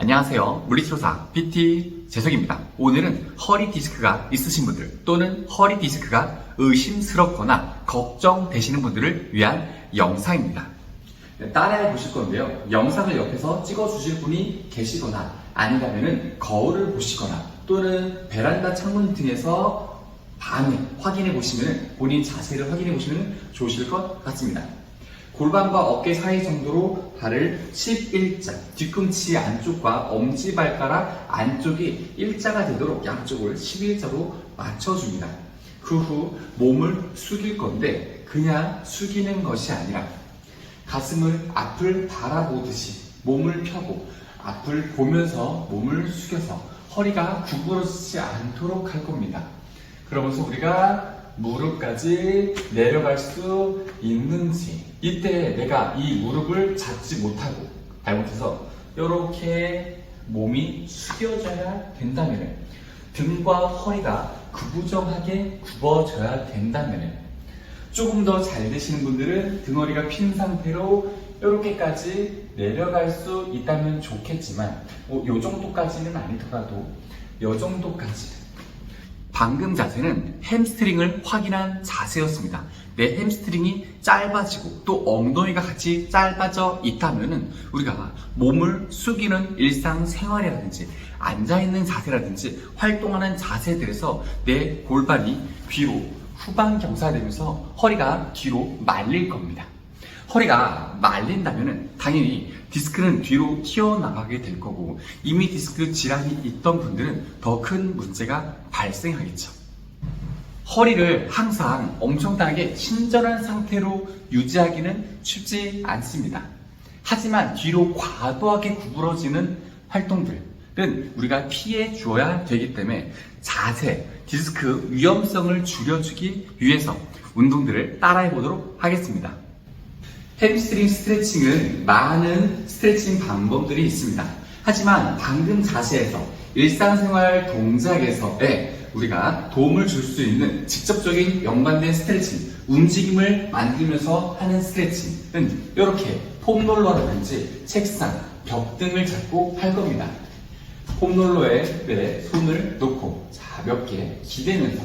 안녕하세요. 물리치료사 PT 재석입니다. 오늘은 허리 디스크가 있으신 분들 또는 허리 디스크가 의심스럽거나 걱정되시는 분들을 위한 영상입니다. 따라해 보실 건데요. 영상을 옆에서 찍어주실 분이 계시거나 아니라면 거울을 보시거나 또는 베란다 창문 등에서 밤에 확인해 보시면 본인 자세를 확인해 보시면 좋으실 것 같습니다. 골반과 어깨 사이 정도로 발을 11자, 뒤꿈치 안쪽과 엄지발가락 안쪽이 일자가 되도록 양쪽을 11자로 맞춰줍니다. 그 후 몸을 숙일 건데 그냥 숙이는 것이 아니라 가슴을 앞을 바라보듯이 몸을 펴고 앞을 보면서 몸을 숙여서 허리가 구부러지지 않도록 할 겁니다. 그러면서 우리가 무릎까지 내려갈 수 있는지, 이때 내가 이 무릎을 잡지 못하고 잘못해서 이렇게 몸이 숙여져야 된다면, 등과 허리가 구부정하게 굽어져야 된다면, 조금 더 잘 되시는 분들은 등허리가 핀 상태로 이렇게까지 내려갈 수 있다면 좋겠지만 요 정도까지는 아니더라도 요 정도까지. 방금 자세는 햄스트링을 확인한 자세였습니다. 내 햄스트링이 짧아지고 또 엉덩이가 같이 짧아져 있다면 우리가 몸을 숙이는 일상생활이라든지 앉아있는 자세라든지 활동하는 자세들에서 내 골반이 뒤로 후방 경사되면서 허리가 뒤로 말릴 겁니다. 허리가 말린다면 당연히 디스크는 뒤로 튀어나가게 될 거고, 이미 디스크 질환이 있던 분들은 더 큰 문제가 발생하겠죠. 허리를 항상 엄청나게 친절한 상태로 유지하기는 쉽지 않습니다. 하지만 뒤로 과도하게 구부러지는 활동들은 우리가 피해 주어야 되기 때문에 자세, 디스크 위험성을 줄여주기 위해서 운동들을 따라해 보도록 하겠습니다. 햄스트링 스트레칭은 많은 스트레칭 방법들이 있습니다. 하지만 방금 자세에서 일상생활 동작에서의 우리가 도움을 줄 수 있는 직접적인 연관된 스트레칭, 움직임을 만들면서 하는 스트레칭은 이렇게 폼롤러라든지 책상, 벽 등을 잡고 할 겁니다. 폼롤러에 내 손을 놓고 가볍게 기대면서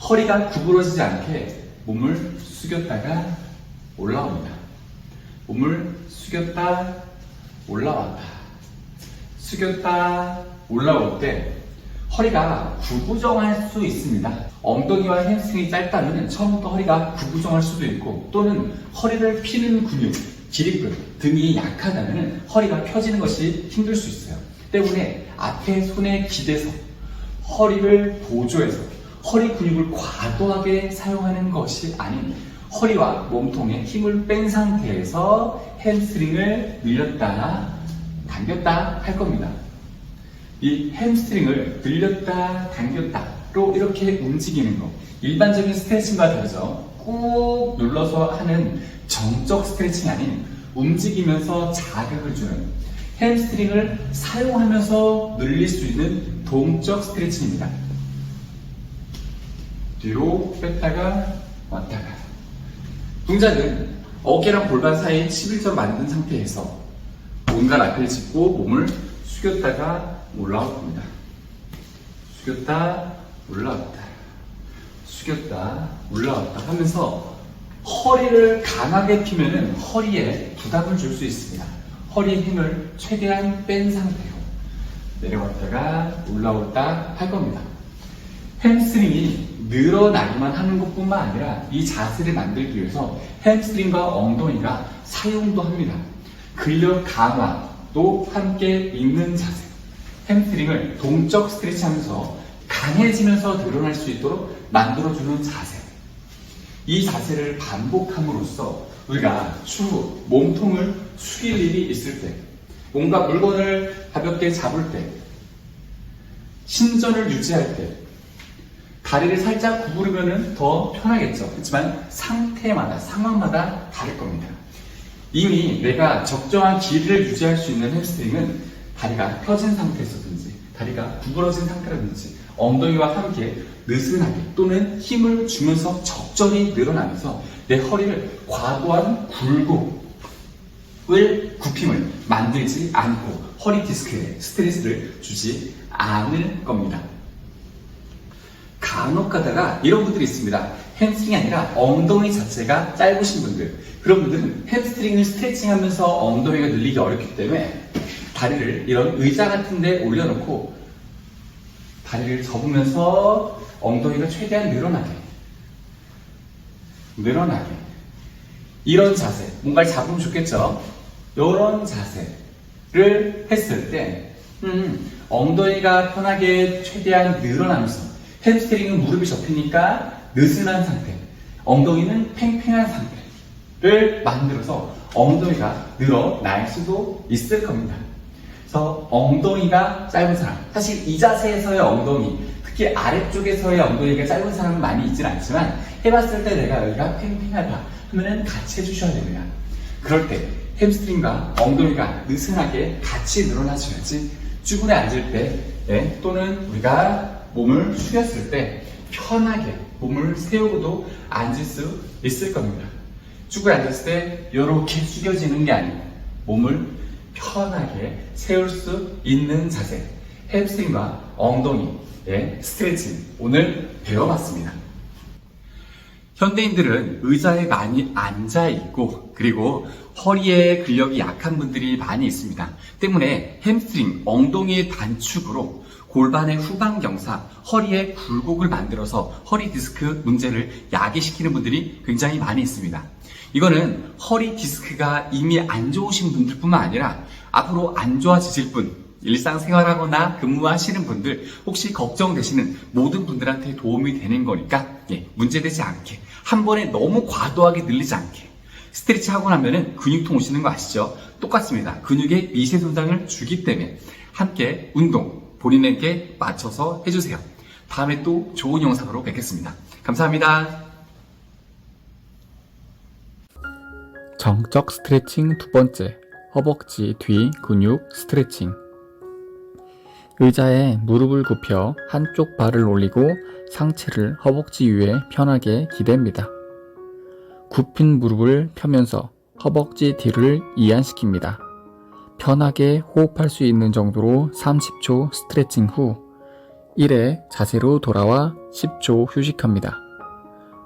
허리가 구부러지지 않게 몸을 숙였다가 올라옵니다. 몸을 숙였다 올라왔다, 숙였다 올라올 때 허리가 구부정할 수 있습니다. 엉덩이와 햄스트링이 짧다면 처음부터 허리가 구부정할 수도 있고, 또는 허리를 피는 근육, 기립근 등이 약하다면 허리가 펴지는 것이 힘들 수 있어요. 때문에 앞에 손에 기대서 허리를 보조해서 허리 근육을 과도하게 사용하는 것이 아닌 허리와 몸통에 힘을 뺀 상태에서 햄스트링을 늘렸다 당겼다 할 겁니다. 이 햄스트링을 늘렸다 당겼다로 이렇게 움직이는 것, 일반적인 스트레칭과 다르죠. 꾹 눌러서 하는 정적 스트레칭이 아닌 움직이면서 자극을 주는, 햄스트링을 사용하면서 늘릴 수 있는 동적 스트레칭입니다. 뒤로 뺐다가 왔다가. 동작은 어깨랑 골반 사이 11점 만든 상태에서 온갖 앞을 짚고 몸을 숙였다가 올라올 겁니다. 숙였다 올라왔다, 숙였다 올라왔다 하면서 허리를 강하게 피면은 허리에 부담을 줄 수 있습니다. 허리의 힘을 최대한 뺀 상태로 내려갔다가 올라왔다 할 겁니다. 햄스트링이 늘어나기만 하는 것뿐만 아니라 이 자세를 만들기 위해서 햄스트링과 엉덩이가 사용도 합니다. 근력 강화도 함께 있는 자세, 햄스트링을 동적 스트레칭 하면서 강해지면서 늘어날 수 있도록 만들어주는 자세, 이 자세를 반복함으로써 우리가 추후 몸통을 숙일 일이 있을 때, 뭔가 물건을 가볍게 잡을 때, 신전을 유지할 때 다리를 살짝 구부르면 더 편하겠죠. 그렇지만 상태마다, 상황마다 다를 겁니다. 이미 내가 적정한 길이를 유지할 수 있는 햄스트링은 다리가 펴진 상태에서든지 다리가 구부러진 상태라든지 엉덩이와 함께 느슨하게 또는 힘을 주면서 적절히 늘어나면서 내 허리를 과도한 굴곡을 굽힘을 만들지 않고 허리 디스크에 스트레스를 주지 않을 겁니다. 간혹 가다가 이런 분들이 있습니다. 햄스트링이 아니라 엉덩이 자체가 짧으신 분들. 그런 분들은 햄스트링을 스트레칭하면서 엉덩이가 늘리기 어렵기 때문에 다리를 이런 의자 같은 데 올려놓고 다리를 접으면서 엉덩이가 최대한 늘어나게 이런 자세, 뭔가를 잡으면 좋겠죠? 이런 자세를 했을 때 엉덩이가 편하게 최대한 늘어나면서 햄스트링은 무릎이 접히니까 느슨한 상태, 엉덩이는 팽팽한 상태를 만들어서 엉덩이가 늘어날 수도 있을 겁니다. 그래서 엉덩이가 짧은 사람, 사실 이 자세에서의 엉덩이, 특히 아래쪽에서의 엉덩이가 짧은 사람은 많이 있진 않지만 해봤을 때 내가 여기가 팽팽하다 하면은 같이 해주셔야 됩니다. 그럴 때 햄스트링과 엉덩이가 느슨하게 같이 늘어나줘야지 쭈그려 앉을 때 또는 우리가 몸을 숙였을 때 편하게 몸을 세우고도 앉을 수 있을 겁니다. 쭈그려 앉았을 때 이렇게 숙여지는 게 아니고 몸을 편하게 세울 수 있는 자세, 햄스트링과 엉덩이의 스트레칭 오늘 배워봤습니다. 현대인들은 의자에 많이 앉아있고 그리고 허리에 근력이 약한 분들이 많이 있습니다. 때문에 햄스트링, 엉덩이의 단축으로 골반의 후방경사, 허리에 굴곡을 만들어서 허리 디스크 문제를 야기시키는 분들이 굉장히 많이 있습니다. 이거는 허리 디스크가 이미 안 좋으신 분들뿐만 아니라 앞으로 안 좋아지실 분, 일상생활하거나 근무하시는 분들, 혹시 걱정되시는 모든 분들한테 도움이 되는 거니까 문제되지 않게, 한 번에 너무 과도하게 늘리지 않게 스트레치 하고 나면은 근육통 오시는 거 아시죠? 똑같습니다. 근육에 미세 손상을 주기 때문에 함께 운동 본인에게 맞춰서 해주세요. 다음에 또 좋은 영상으로 뵙겠습니다. 감사합니다. 정적 스트레칭 두 번째, 허벅지 뒤 근육 스트레칭. 의자에 무릎을 굽혀 한쪽 발을 올리고 상체를 허벅지 위에 편하게 기댑니다. 굽힌 무릎을 펴면서 허벅지 뒤를 이완시킵니다. 편하게 호흡할 수 있는 정도로 30초 스트레칭 후 1회 자세로 돌아와 10초 휴식합니다.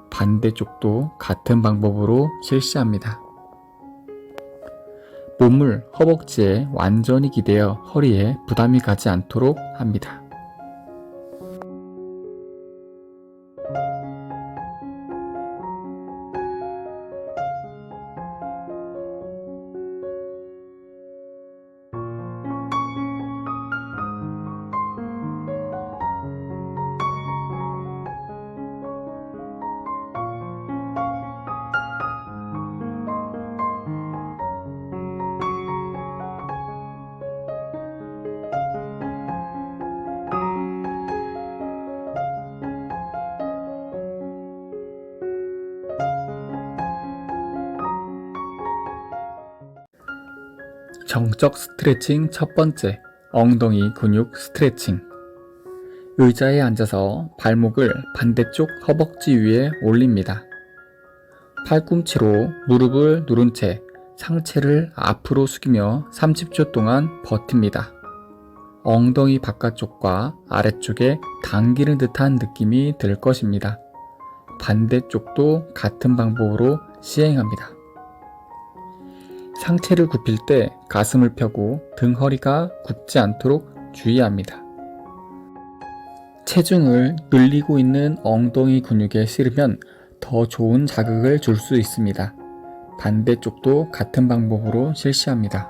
반대쪽도 같은 방법으로 실시합니다. 몸을 허벅지에 완전히 기대어 허리에 부담이 가지 않도록 합니다. 정적 스트레칭 첫 번째, 엉덩이 근육 스트레칭. 의자에 앉아서 발목을 반대쪽 허벅지 위에 올립니다. 팔꿈치로 무릎을 누른 채 상체를 앞으로 숙이며 30초 동안 버팁니다. 엉덩이 바깥쪽과 아래쪽에 당기는 듯한 느낌이 들 것입니다. 반대쪽도 같은 방법으로 시행합니다. 상체를 굽힐 때 가슴을 펴고 등 허리가 굽지 않도록 주의합니다. 체중을 늘리고 있는 엉덩이 근육에 실으면 더 좋은 자극을 줄 수 있습니다. 반대쪽도 같은 방법으로 실시합니다.